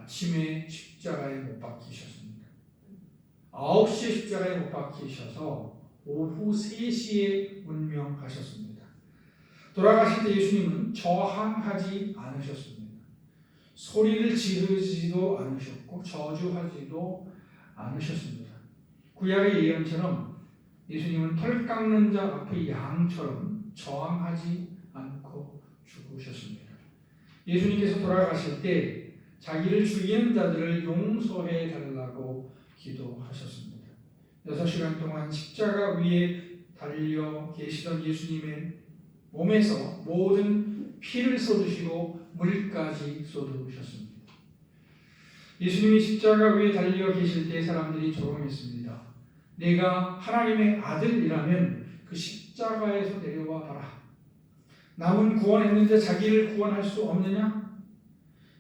아침에 십자가에 못 박히셨습니다. 9시에 십자가에 못 박히셔서 오후 3시에 운명하셨습니다. 돌아가실 때 예수님은 저항하지 않으셨습니다. 소리를 지르지도 않으셨고 저주하지도 않으셨습니다. 구약의 예언처럼 예수님은 털 깎는 자 앞의 양처럼 저항하지 않고 죽으셨습니다. 예수님께서 돌아가실 때 자기를 죽이는 자들을 용서해 달라고 기도하셨습니다. 6시간 동안 십자가 위에 달려 계시던 예수님의 몸에서 모든 피를 쏟으시고 물까지 쏟으셨습니다. 예수님이 십자가 위에 달려 계실 때 사람들이 조롱했습니다. 내가 하나님의 아들이라면 그 십자가에서 내려와 봐라. 남은 구원했는데 자기를 구원할 수 없느냐?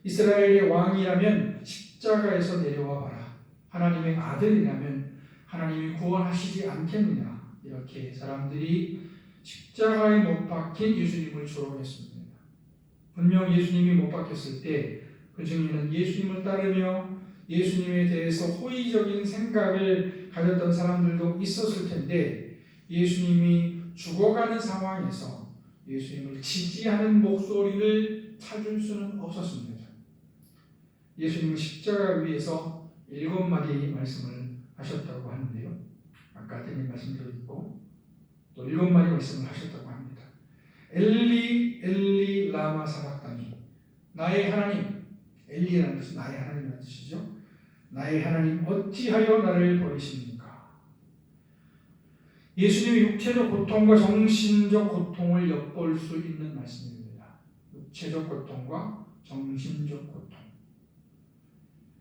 이스라엘의 왕이라면 십자가에서 내려와 봐라. 하나님의 아들이라면 하나님이 구원하시지 않겠느냐? 이렇게 사람들이 십자가에 못 박힌 예수님을 조롱했습니다. 분명 예수님이 못 박혔을 때 그 중에는 예수님을 따르며 예수님에 대해서 호의적인 생각을 가졌던 사람들도 있었을 텐데 예수님이 죽어가는 상황에서 예수님을 지지하는 목소리를 찾을 수는 없었습니다. 예수님은 십자가 위에서 7마디 말씀을 하셨다고 하는데요. 아까 드린 말씀도 있고 또 7마디 말씀을 하셨다고 합니다. 엘리 엘리 라마 사박다니, 나의 하나님, 엘리라는 것은 나의 하나님이라는 뜻이죠. 나의 하나님 어찌하여 나를 버리십니까? 예수님의 육체적 고통과 정신적 고통을 엿볼 수 있는 말씀입니다. 육체적 고통과 정신적 고통.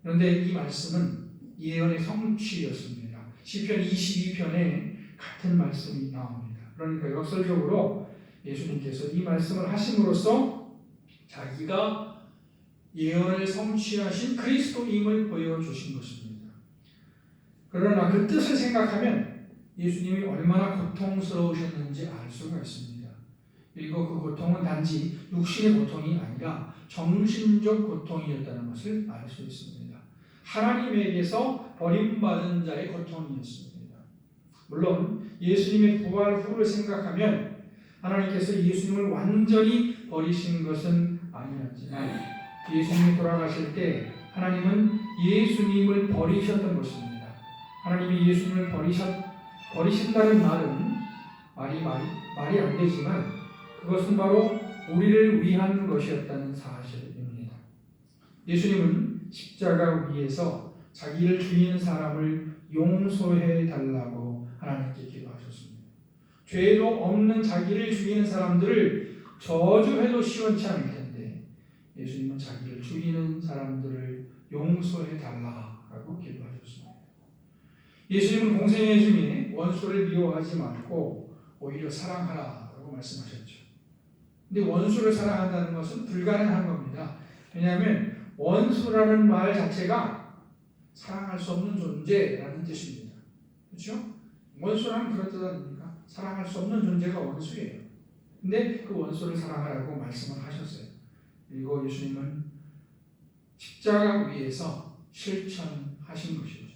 그런데 이 말씀은 예언의 성취였습니다. 시편 22편에 같은 말씀이 나옵니다. 그러니까 역설적으로 예수님께서 이 말씀을 하심으로써 자기가 예언을 성취하신 그리스도임을 보여주신 것입니다. 그러나 그 뜻을 생각하면 예수님이 얼마나 고통스러우셨는지 알 수가 있습니다. 그리고 그 고통은 단지 육신의 고통이 아니라 정신적 고통이었다는 것을 알 수 있습니다. 하나님에게서 버림받은 자의 고통이었습니다. 물론 예수님의 부활 후를 생각하면 하나님께서 예수님을 완전히 버리신 것은 아니었지만 예수님이 돌아가실 때 하나님은 예수님을 버리셨던 것입니다. 하나님이 예수님을 버리신다는 말은 말이 안 되지만 그것은 바로 우리를 위한 것이었다는 사실입니다. 예수님은 십자가 위에서 자기를 죽이는 사람을 용서해 달라고 하나님께 기도하셨습니다. 죄도 없는 자기를 죽이는 사람들을 저주해도 시원치 않을 텐데 예수님은 자기를 죽이는 사람들을 용서해 달라고 기도하셨습니다. 예수님은 공생애 중에 원수를 미워하지 말고 오히려 사랑하라고 말씀하셨죠. 근데 원수를 사랑한다는 것은 불가능한 겁니다. 왜냐하면 원수라는 말 자체가 사랑할 수 없는 존재라는 뜻입니다. 그렇죠? 원수라는 그런 뜻 아닙니까? 사랑할 수 없는 존재가 원수예요. 근데 그 원수를 사랑하라고 말씀을 하셨어요. 그리고 예수님은 십자가 위에서 실천하신 것이죠.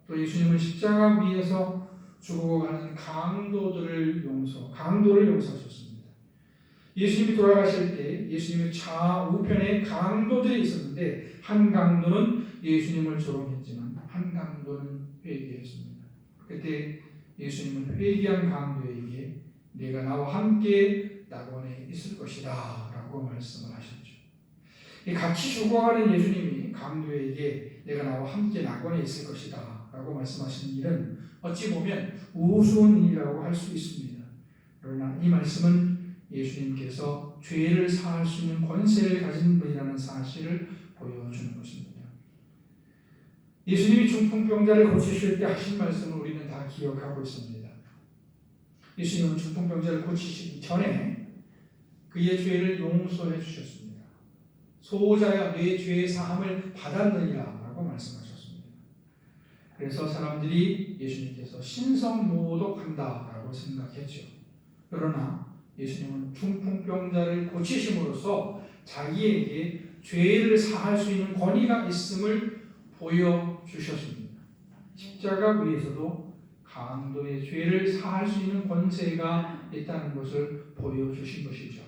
또 예수님은 십자가 위에서 죽어가는 강도를 용서하셨습니다. 예수님이 돌아가실 때 예수님의 좌우편에 강도들이 있었는데 한 강도는 예수님을 조롱했지만 한 강도는 회개했습니다. 그때 예수님은 회개한 강도에게 내가 나와 함께 낙원에 있을 것이다 라고 말씀을 하셨죠. 같이 죽어가는 예수님이 강도에게 내가 나와 함께 낙원에 있을 것이다 라고 말씀하신 일은 어찌 보면 우스운 일이라고 할 수 있습니다. 그러나 이 말씀은 예수님께서 죄를 사할 수 있는 권세를 가진 분이라는 사실을 보여주는 것입니다. 예수님이 중풍병자를 고치실 때 하신 말씀을 우리는 다 기억하고 있습니다. 예수님은 중풍병자를 고치시기 전에 그의 죄를 용서해 주셨습니다. 소자야 내 죄의 사함을 받았느니라 라고 말씀하셨습니다. 그래서 사람들이 예수님께서 신성모독한다 라고 생각했죠. 그러나 예수님은 중풍병자를 고치심으로써 자기에게 죄를 사할 수 있는 권위가 있음을 보여주셨습니다. 십자가 위에서도 강도의 죄를 사할 수 있는 권세가 있다는 것을 보여주신 것이죠.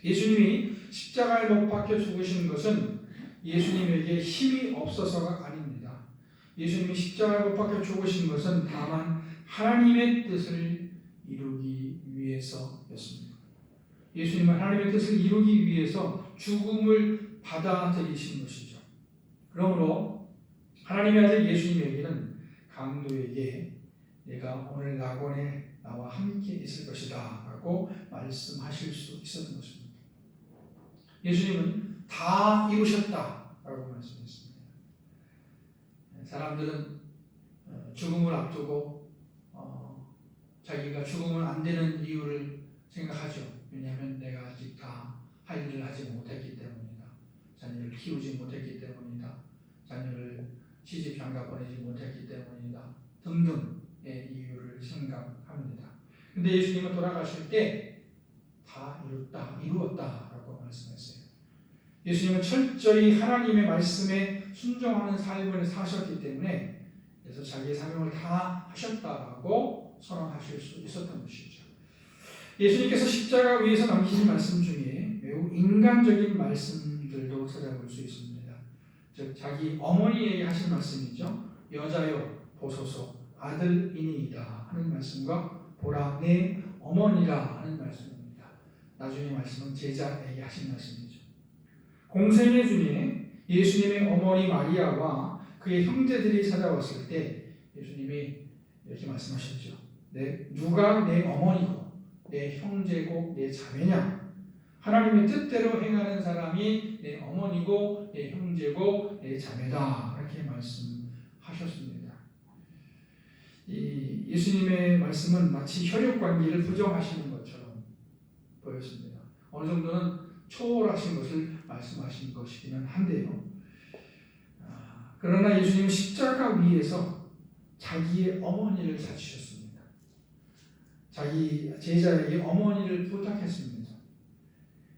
예수님이 십자가에 못 박혀 죽으신 것은 예수님에게 힘이 없어서가 아닙니다. 예수님이 십자가에 못 박혀 죽으신 것은 다만 하나님의 뜻을 이루기 위해서였습니다. 예수님은 하나님의 뜻을 이루기 위해서 죽음을 받아들이신 것이죠. 그러므로 하나님의 아들 예수님에게는 강도에게 내가 오늘 낙원에 나와 함께 있을 것이다 라고 말씀하실 수 있었던 것입니다. 예수님은 다 이루셨다 라고 말씀했습니다. 사람들은 죽음을 앞두고 자기가 죽으면 안 되는 이유를 생각하죠. 왜냐하면 내가 아직 다 할 일을 하지 못했기 때문이다. 자녀를 키우지 못했기 때문이다. 자녀를 시집 장가 보내지 못했기 때문이다. 등등의 이유를 생각합니다. 근데 예수님은 돌아가실 때 다 이루었다라고 말씀했어요. 예수님은 철저히 하나님의 말씀에 순종하는 삶을 사셨기 때문에 그래서 자기의 사명을 다 하셨다라고 선언하실 수 있었던 것이죠. 예수님께서 십자가 위에서 남기신 말씀 중에 매우 인간적인 말씀들도 찾아볼 수 있습니다. 즉 자기 어머니에게 하신 말씀이죠. 여자여 보소서 아들이니이다 하는 말씀과 보라 내 어머니라 하는 말씀입니다. 나중에 말씀은 제자에게 하신 말씀이죠. 공생애 중에 예수님의 어머니 마리아와 그의 형제들이 찾아왔을 때 예수님이 이렇게 말씀하셨죠. 누가 내 어머니고 내 형제고 내 자매냐? 하나님의 뜻대로 행하는 사람이 내 어머니고 내 형제고 내 자매다. 이렇게 말씀하셨습니다. 이 예수님의 말씀은 마치 혈육관계를 부정하시는 것처럼 보였습니다. 어느 정도는 초월하신 것을 말씀하신 것이기는 한데요. 그러나 예수님은 십자가 위에서 자기의 어머니를 찾으셨습니다. 자기 제자에게 어머니를 부탁했습니다.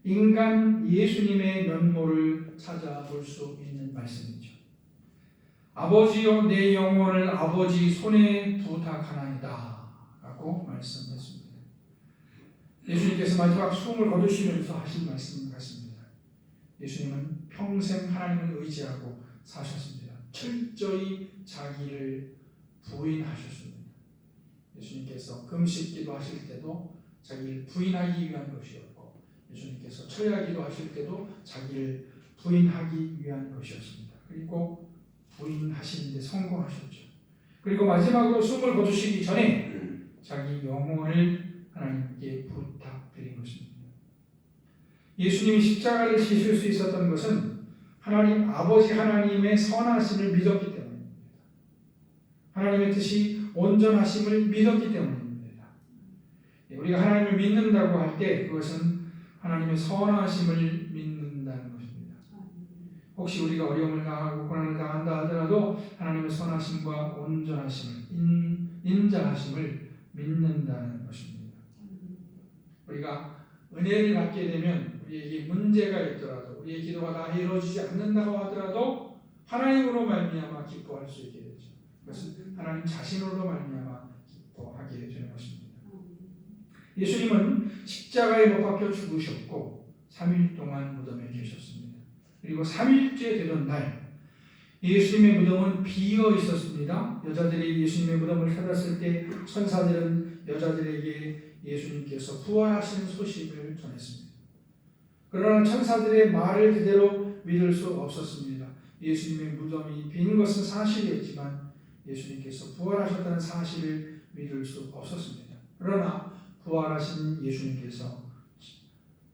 인간 예수님의 면모를 찾아볼 수 있는 말씀이죠. 아버지여 내 영혼을 아버지 손에 부탁하나이다 라고 말씀했습니다. 예수님께서 마지막 숨을 거두시면서 하신 말씀 같습니다. 예수님은 평생 하나님을 의지하고 사셨습니다. 철저히 자기를 부인하셨습니다. 예수님께서 금식기도 하실 때도 자기를 부인하기 위한 것이었고 예수님께서 철야기도 하실 때도 자기를 부인하기 위한 것이었습니다. 그리고 부인하시는데 성공하셨죠. 그리고 마지막으로 숨을 거두시기 전에 자기 영혼을 하나님께 부탁드린 것입니다. 예수님이 십자가를 지실 수 있었던 것은 하나님 아버지 하나님의 선하심을 믿었기 때문입니다. 하나님의 뜻이 온전하심을 믿었기 때문입니다. 우리가 하나님을 믿는다고 할 때 그것은 하나님의 선하심을 믿는다는 것입니다. 혹시 우리가 어려움을 당하고 고난을 당한다 하더라도 하나님의 선하심과 온전하심을 인자하심을 믿는다는 것입니다. 우리가 은혜를 받게 되면 우리에게 문제가 있더라도 우리의 기도가 다 이루어지지 않는다고 하더라도 하나님으로 말미암아 기뻐할 수 있게 되죠. 그것은 하나님 자신으로 말미암아 기뻐하게 되는 것입니다. 예수님은 십자가에 못 박혀 죽으셨고 3일 동안 무덤에 계셨습니다. 그리고 3일째 되던 날 예수님의 무덤은 비어 있었습니다. 여자들이 예수님의 무덤을 찾았을 때 천사들은 여자들에게 예수님께서 부활하신 소식을 전했습니다. 그러나 천사들의 말을 그대로 믿을 수 없었습니다. 예수님의 무덤이 빈 것은 사실이었지만 예수님께서 부활하셨다는 사실을 믿을 수 없었습니다. 그러나 부활하신 예수님께서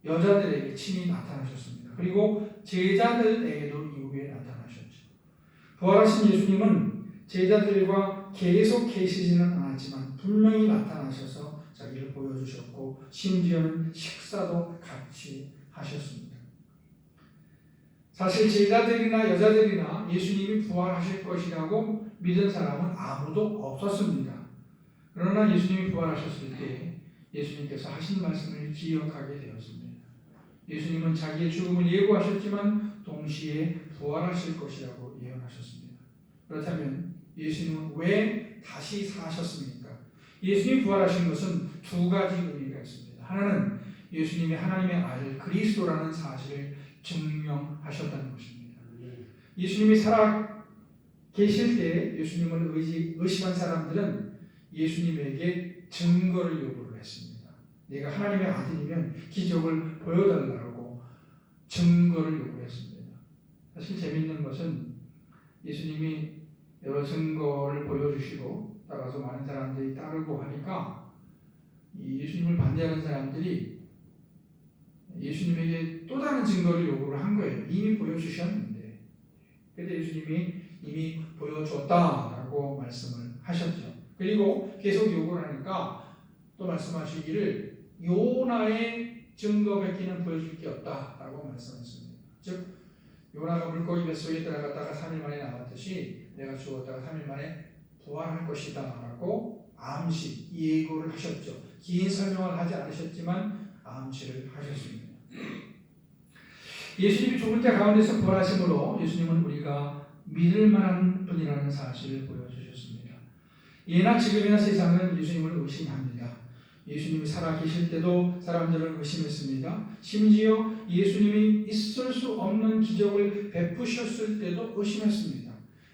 여자들에게 친히 나타나셨습니다. 그리고 제자들에게도 이후에 나타나셨죠. 부활하신 예수님은 제자들과 계속 계시지는 않았지만 분명히 나타나셔서 자기를 보여주셨고 심지어는 식사도 같이 하셨습니다. 사실 제자들이나 여자들이나 예수님이 부활하실 것이라고 믿은 사람은 아무도 없었습니다. 그러나 예수님이 부활하셨을 때 예수님께서 하신 말씀을 기억하게 되었습니다. 예수님은 자기의 죽음을 예고하셨지만 동시에 부활하실 것이라고 예언하셨습니다. 그렇다면 예수님은 왜 다시 사셨습니까? 예수님이 부활하신 것은 두 가지 의미가 있습니다. 하나는 예수님이 하나님의 아들 그리스도라는 사실을 증명하셨다는 것입니다. 예수님이 살아 계실 때 예수님을 의심한 사람들은 예수님에게 증거를 요구를 했습니다. 내가 하나님의 아들이면 기적을 보여달라고 증거를 요구했습니다. 사실 재미있는 것은 예수님이 여러 증거를 보여주시고 따라서 많은 사람들이 따르고 하니까 이 예수님을 반대하는 사람들이 예수님에게 또 다른 증거를 요구를 한 거예요. 이미 보여주셨는데. 그런데 예수님이 이미 보여줬다라고 말씀을 하셨죠. 그리고 계속 요구를 하니까 또 말씀하시기를 요나의 증거밖에는 보여줄 게 없다라고 말씀했습니다. 즉 요나가 물고기 뱃속에 들어갔다가 3일 만에 나왔듯이 내가 죽었다가 3일 만에 부활할 것이다 라고 암시, 예고를 하셨죠. 긴 설명을 하지 않으셨지만 암시를 하셨습니다. 예수님이 죽은 자 가운데서 부활하심으로 예수님은 우리가 믿을 만한 분이라는 사실을 보여주셨습니다. 예나 지금이나 세상은 예수님을 의심합니다. 예수님이 살아계실 때도 사람들은 의심했습니다. 심지어 예수님이 있을 수 없는 기적을 베푸셨을 때도 의심했습니다.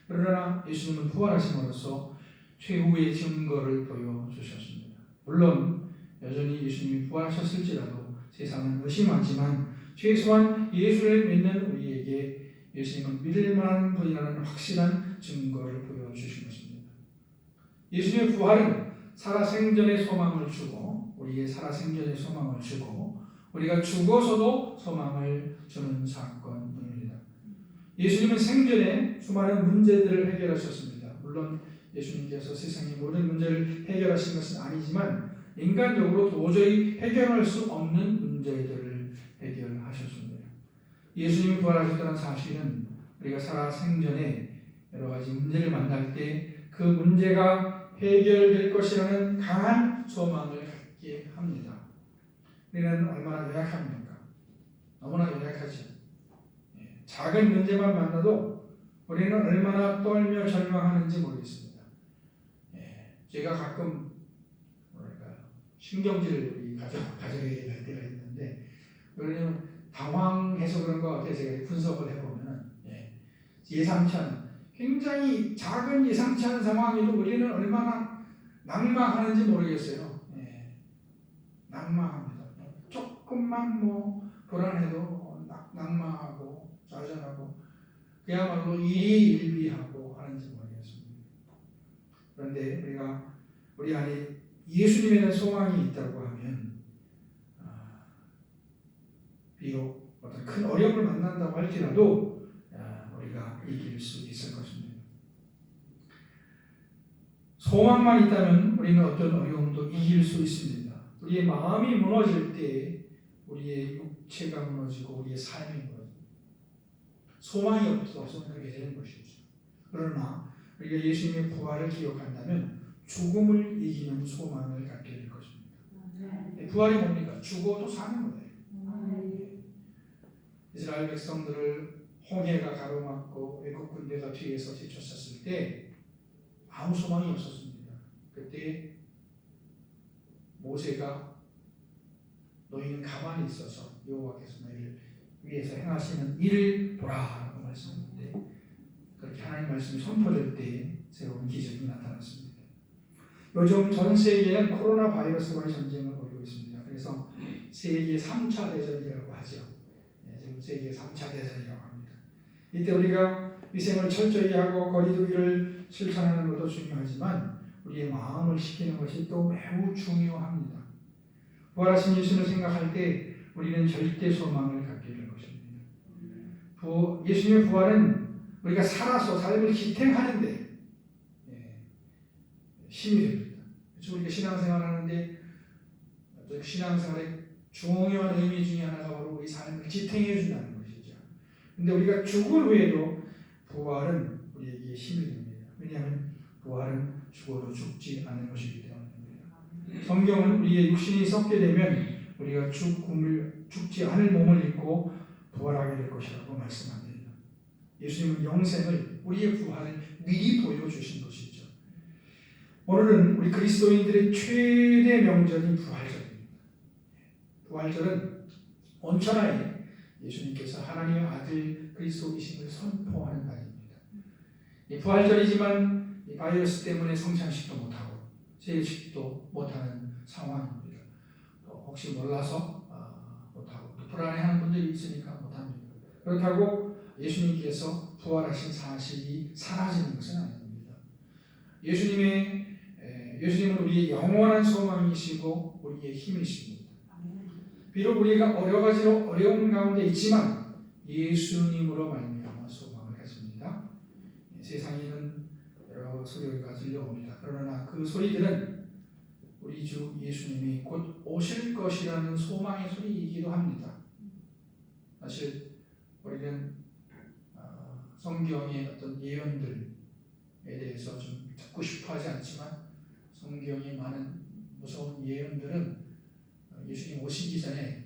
그러나 예수님은 부활하심으로써 최후의 증거를 보여주셨습니다. 물론 여전히 예수님이 부활하셨을지라도 세상은 의심하지만 최소한 예수를 믿는 우리에게 예수님은 믿을 만한 분이라는 확실한 증거를 보여주신 것입니다. 예수님의 부활은 살아생전의 소망을 주고 우리의 살아생전의 소망을 주고 우리가 죽어서도 소망을 주는 사건입니다. 예수님은 생전에 수많은 문제들을 해결하셨습니다. 물론 예수님께서 세상의 모든 문제를 해결하신 것은 아니지만 인간적으로 도저히 해결할 수 없는 문제들을 해결하셨습니다. 예수님이 부활하셨다는 사실은 우리가 살아생전에 여러 가지 문제를 만날 때 그 문제가 해결될 것이라는 강한 소망을 갖게 합니다. 우리는 얼마나 연약합니까? 너무나 연약하죠. 작은 문제만 만나도 우리는 얼마나 떨며 절망하는지 모르겠습니다. 제가 가끔 신경질을 우리 가족에게 낼 때가 있는데 왜냐하면 당황해서 그런 것 같아요. 제가 분석을 해보면 예상치 않은 굉장히 작은 예상치 않은 상황에도 우리는 얼마나 낙망하는지 모르겠어요. 낙망합니다. 조금만 불안해도 낙망하고 좌절하고 그야말로 일희일비하고 하는지 모르겠습니다. 그런데 우리 안에 예수님에 대한 소망이 있다고 하면 비록 어떤 큰 어려움을 만난다고 할지라도 우리가 이길 수 있을 것입니다. 소망만 있다면 우리는 어떤 어려움도 이길 수 있습니다. 우리의 마음이 무너질 때 우리의 육체가 무너지고 우리의 삶이 무너집니다. 소망이 없어서는 그렇게 되는 것이죠. 그러나 우리가 예수님의 부활을 기억한다면 죽음을 이기는 소망을 갖게 될 것입니다. 부활이 뭡니까? 죽어도 사는 거예요. 이스라엘 백성들을 홍해가 가로막고 애국 군대가 뒤에서 뒤쫓았을 때 아무 소망이 없었습니다. 그때 모세가 너희는 가만히 있어서 여호와께서 너희를 위해서 행하시는 일을 보라라고 말씀했는데 그렇게 하나님 말씀이 선포될 때 새로운 기적이 나타났습니다. 요즘 전 세계는 코로나 바이러스와의 전쟁을 벌이고 있습니다. 그래서 세계 3차 대전이라고 하죠. 지금 세계 3차 대전이라고 합니다. 이때 우리가 위생을 철저히 하고 거리 두기를 실천하는 것도 중요하지만 우리의 마음을 지키는 것이 또 매우 중요합니다. 부활하신 예수를 생각할 때 우리는 절대 소망을 갖게 될 것입니다. 예수님의 부활은 우리가 살아서 삶을 지탱하는데 힘이 됩니다. 그래서 우리가 신앙생활하는데 신앙생활의 중요한 의미 중에 하나가 바로 우리 삶을 지탱해 준다는 것이죠. 그런데 우리가 죽은 후에도 부활은 우리에게 힘이 됩니다. 왜냐하면 부활은 죽어도 죽지 않는 것이기 때문입니다. 성경은 우리의 육신이 썩게 되면 우리가 죽음을 죽지 않을 몸을 입고 부활하게 될 것이라고 말씀합니다. 예수님은 영생을, 우리의 부활을 미리 보여주신 것이죠. 오늘은 우리 그리스도인들의 최대 명절인 부활절입니다. 부활절은 온천하에 예수님께서 하나님의 아들 그리스도이심을 선포하는 날입니다. 이 부활절이지만 이 바이러스 때문에 성찬식도 못하고 세례식도 못하는 상황입니다. 또 혹시 몰라서 못하고 또 불안해하는 분들이 있으니까 못합니다. 그렇다고 예수님께서 부활하신 사실이 사라지는 것은 아닙니다. 예수님은 우리의 영원한 소망이시고 우리의 힘이십니다. 비록 우리가 여러 가지로 어려운 가운데 있지만 예수님으로 말미암아 소망을 가집니다. 세상에는 여러 소리가 들려옵니다. 그러나 그 소리들은 우리 주 예수님이 곧 오실 것이라는 소망의 소리이기도 합니다. 사실 우리는 성경의 어떤 예언들에 대해서 좀 듣고 싶어하지 않지만 성경의 많은 무서운 예언들은 예수님 오시기 전에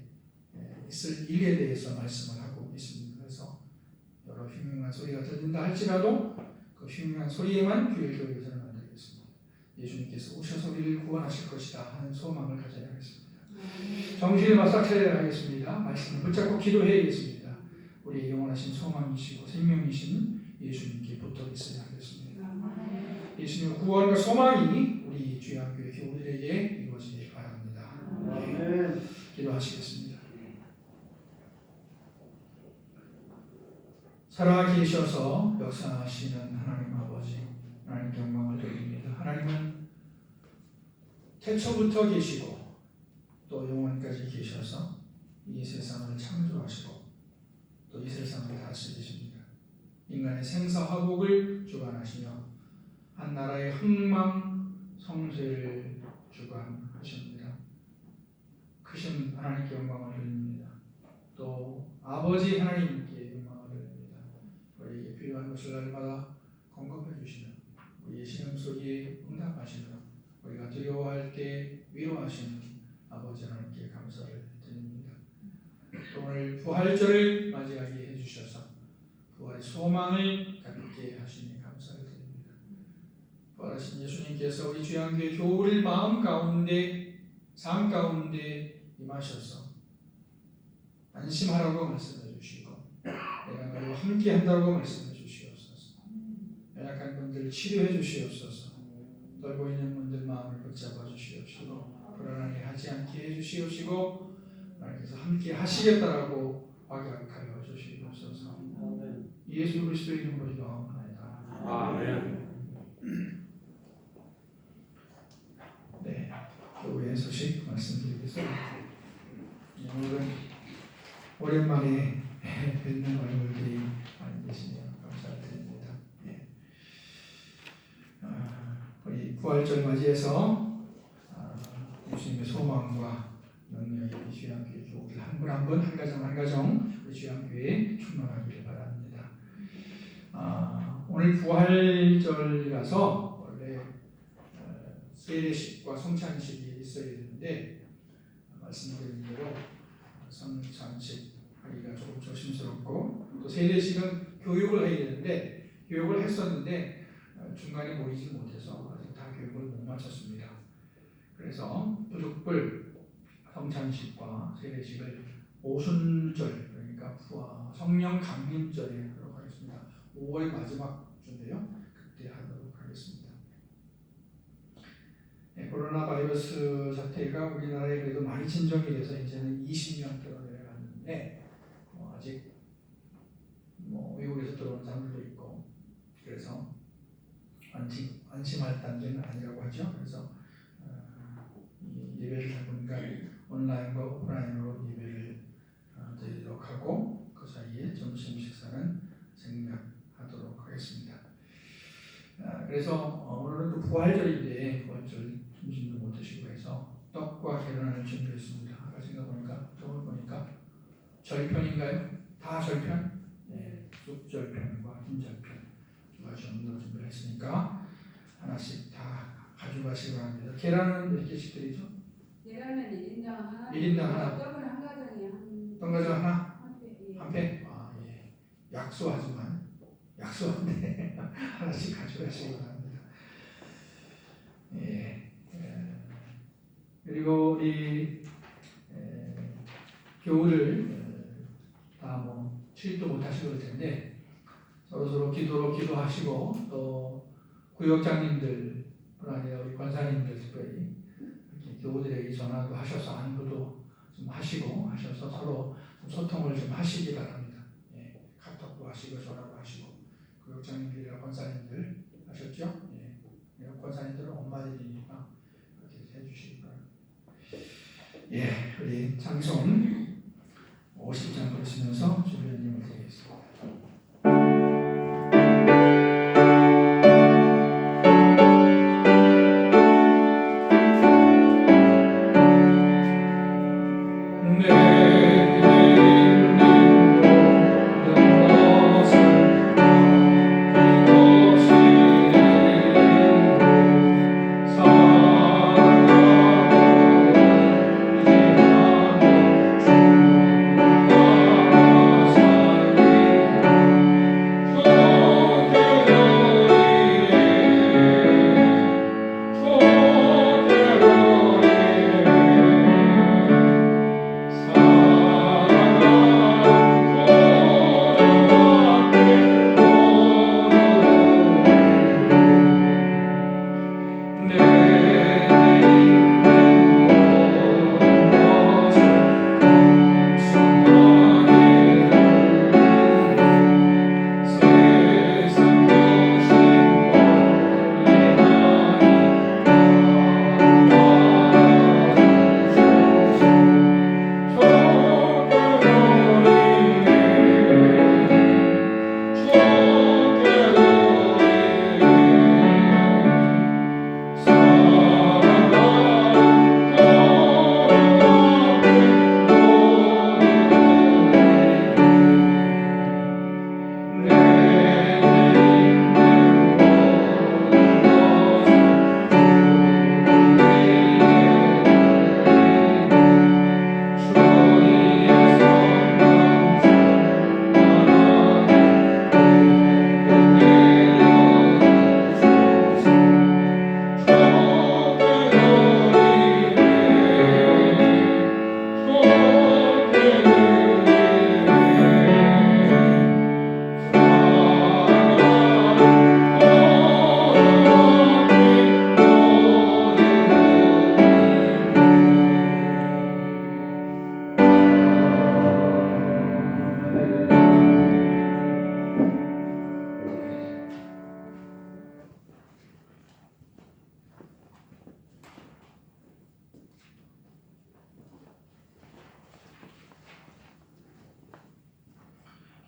있을 일에 대해서 말씀을 하고 있습니다. 그래서 여러 흉흉한 소리가 들린다 할지라도 그 흉흉한 소리에만 귀를 기울여서는 안 되겠습니다. 예수님께서 오셔서 우리를 구원하실 것이다 하는 소망을 가져야 하겠습니다. 정신을 바싹 차려야 하겠습니다. 말씀을 붙잡고 기도해야겠습니다. 우리의 영원하신 소망이시고 생명이신 예수님께 붙어 있어야 하겠습니다. 예수님의 구원과 소망이 우리 주양교회 교우들에게 이루어지길 바랍니다. 네. 기도하시겠습니다. 살아계셔서 역사하시는 하나님 아버지, 하나님 영광을 드립니다. 하나님은 태초부터 계시고 또 영원까지 계셔서 이 세상을 창조하시고 또 이 세상을 다스리십니다. 인간의 생사화복을 주관하시며 한 나라의 흥망 성쇠를 주관하십니다. 크신 하나님께 영광을 드립니다. 또 아버지 하나님께 영광을 드립니다. 우리에게 필요한 것을 날마다 공급해 주시며 우리의 신음소리에 응답하시며 우리가 두려워할 때 위로하시는 아버지 하나님께 감사를 드립니다. 또 오늘 부활절을 맞이하게 해주셔서 부활의 소망을 갖게 하시니 감사를 드립니다. 부활하신 예수님께서 우리 주양교회 교우를 마음 가운데 삶 가운데 임하셔서 안심하라고 말씀해 주시고 내가 너희와 함께 한다고 말씀해 주시옵소서. 연약한 분들 치료해 주시옵소서. 떨고 있는 분들 마음을 붙잡아 주시옵시고 불안하게 하지 않게 해 주시옵시고 하나님께서 함께 하시겠다라고 확약하여 주시옵소서. 예수 그리스도의 이름으로 기도합니다. 아멘. 네, 교회 소식 말씀드리겠습니다. 오늘은 오랜만에 뵙는 얼굴들이 많이 계시네요. 감사드립니다. 네. 우리 부활절 맞이해서 예수님의 소망과 능력이 우리 주양교회 교우들 한 분 한 분, 한 가정 한 가정 우리 주양교회에 충만하기를 바랍니다. 오늘 부활절이라서 원래 세례식과 성찬식이 있어야 되는데 말씀드린 대로 성찬식 하기가 조금 조심스럽고 또 세례식은 교육을 해야 되는데 교육을 했었는데 중간에 모이지 못해서 아직 다 교육을 못 마쳤습니다. 그래서 부득불 성찬식과 세례식을 오순절 그러니까 성령 강림절에 하도록 하겠습니다. 5월 마지막 주인데요. 그때 하도록 하겠습니다. 네, 코로나 바이러스 사태가 우리나라에 그래도 많이 진정이 돼서 이제는 20명대로 내려갔는데 아직 외국에서 들어온 사람들도 있고 그래서 안심할 단계는 아니라고 하죠. 그래서 예배를 해보니까 온라인과 오프라인으로 예배를 드리도록 하고 그 사이에 점심 식사는 생략하도록 하겠습니다. 그래서 오늘은 또 부활절인데 부활절 점심도 못 드시고 해서 떡과 계란을 준비했습니다. 아까 제가 보니까 떡을 보니까 절편인가요? 다 절편? 네, 쑥절편과 흰절편 두 가지 정도 준비를 했으니까 하나씩 다 가져가시기 바랍니다. 계란은 몇 개씩 드리죠? 계란은 1인당 하나, 1인당 하나. 떡은 한 가정에 한 어떤 거죠? 하나? 한 팩? 예. 약소한데 하나씩 가져가시기 바랍니다. 예. 그리고 우리 교우를 다 출입도 못하시고 그럴 텐데 서로 기도하시고 또 구역장님들 뿐 아니라 우리 권사님들 특별히 이렇게 교우들에게 전화도 하셔서 안부도 좀 하셔서 서로 좀 소통을 좀 하시기 바랍니다. 예, 카톡도 하시고 전화도 하시고 구역장님들이나 권사님들 하셨죠? 예, 권사님들은 엄마들이니까 그렇게 해주시기 바랍니다. 예, 우리 찬송 50장 부르시면서 주변님을 드리겠습니다.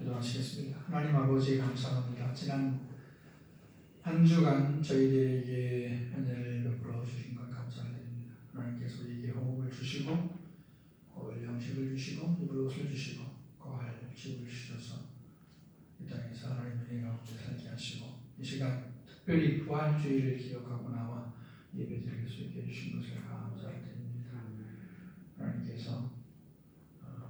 기도하시겠습니다. 하나님 아버지 감사합니다. 지난 한 주간 저희들에게 은혜를 베풀어 주신 것 감사드립니다. 하나님께서 우리에게 호흡을 주시고 먹을 양식을 주시고 입을 옷을 주시고 거할 집을 주셔서 이 땅에서 하나님의 은혜 가운데 살게 하시고 이 시간 특별히 부활주의를 기억하고 나와 예배드릴 수 있게 해주신 것을 감사드립니다. 하나님께서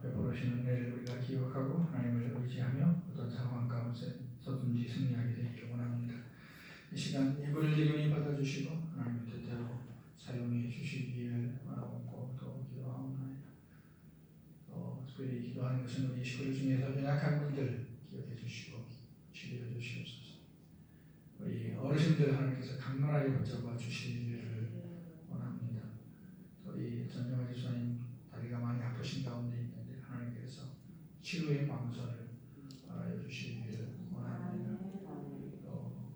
베풀으신 은혜를 우리가 기억하고 하나님을 의지하며 어떤 상황 가운데서든지 승리하게 되기를 원합니다. 이 시간 예물을 드리니 받아주시고 하나님의 뜻대로 사용해 주시기를 원하고 또 기도하옵나이다. 또 특별히 기도하는 것은 우리 식구 중에서 연약한 분들 기억해 주시고 치료해 주시옵소서. 우리 어르신들 하나님께서 강건하게 붙잡아 주시기를 원합니다. 또 이 전정아 집사님 다리가 많이 아프신 가운데 있는데 하나님께서 치료의 방선을 알아여 주시기를 원합니다. 또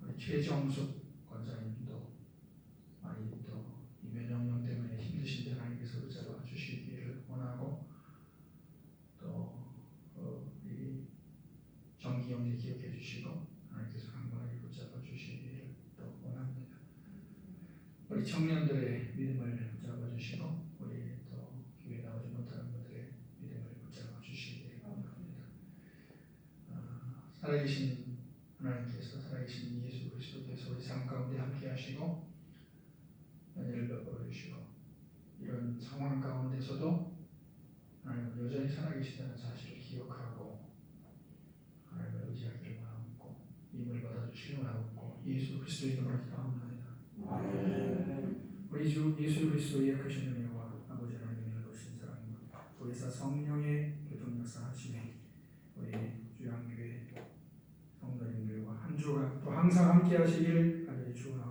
우리 최정숙 권사님도 많이 또 이면역력 때문에 힘드신데 하나님께서 붙잡아 주시기를 원하고 또 우리 정기영님 기억해 주시고 하나님께서 강건하게 붙잡아 주시기를 또 원합니다. 우리 청년들의 믿음을 붙잡아 주시고 우리 또 교회 나오지 못하는 분들의 믿음을 붙잡아 주시기를 원합니다. 살아계신 하나님께서 살아계신 예수 그리스도께서 우리 삶 가운데 함께 하시고 은혜를 베풀어 주시고 이런 상황 가운데서도 하나님 여전히 살아계시다는 사실을 기억하고 하나님을 의지하기를 원하고 임을 받아주시기를 원하고 예수 그리스도의 이름으로 기도합니다. 우리 주 예수 그리스도의 크신 은혜와 아버지 하나님의 놀라우신 사랑과 보혜사 성령의 교통 역사하심에 우리 주양교회 성도님들과 한 주간 또 항상 함께 하시기를 간절히 축원합니다.